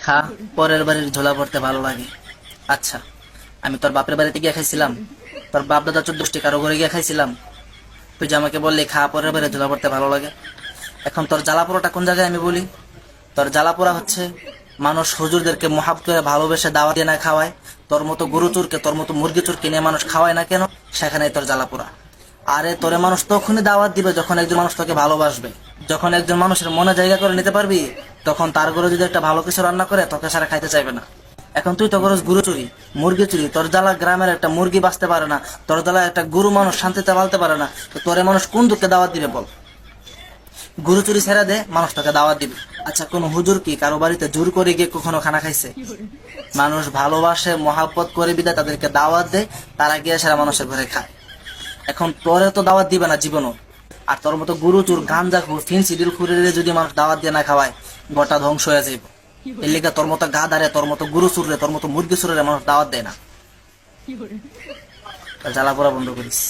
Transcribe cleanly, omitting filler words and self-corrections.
খা, পরের বাড়ির ঝোলা পড়তে ভালো লাগে। আচ্ছা, আমি তোর বাপের বাড়িতে গিয়ে খাইছিলাম? তোর বাপ দাদা 14টি কারো ঘরে গিয়ে খাইছিলাম? তুই যে আমাকে বললি খা, পরের বাড়ির ঝোলা পড়তে ভালো লাগে। এখন তোর জ্বালাপোড়াটা কোন জায়গায় আমি বলি? তোর জ্বালাপোড়া হচ্ছে মানুষ হুজুরদেরকে মহাব্বত করে ভালোবেসে দাওয়াত দিয়ে না খাওয়ায়, তোর মতো গরু চুরকে, তোর মতো মুরগি চুরকে নিয়ে মানুষ খাওয়ায় না কেন, সেখানে তোর জ্বালাপোড়া। আরে তোরে মানুষ তখনই দাওয়াত দিবে যখন একজন মানুষ তোকে ভালোবাসবে। যখন একজন মানুষের মনে জায়গা করে নিতে পারবি, তখন তার ঘরে যদি একটা ভালো কিছু রান্না করে তোকে সারা খাইতে চাইবে না। এখন তুই তো করস গরু চুরি, মুরগি চুরি, তোর জ্বালা গ্রামের একটা মুরগি বাঁচতে পারে না, তোর জ্বালা একটা গরু মানুষ শান্তিতে পালতে পারে না, তো তোরে মানুষ কোন দুঃখে দাওয়াত দিবে বল? গরু চুরি ছেড়ে দে, মানুষ তোকে দাওয়াত দিবে। আচ্ছা, কোন হুজুর কি কারো বাড়িতে জোর করে গিয়ে কখনো খানা খাইছে? মানুষ ভালোবাসে, মহাব্বত করে বিদায় তাদেরকে দাওয়াত দেয়, তারা গিয়ে সারা মানুষের ঘরে খায়। এখন তোরে তো দাওয়াত দিবে না জীবনও। আর তোর মতো গরু চুর, গাঞ্জা খুর, ফিনসিডিল খুরের যদি মানুষ দাওয়াত দিয়ে না খাওয়ায়, গোটা ধ্বংস হয়ে যাইব। এর লিগে তোর মতো গাধারে, তোর মতো গরু চুররে, তোর মতো মুরগি চুরের মানুষ দাওয়াত দেয় না। জ্বালা পোড়া বন্ধ করিস।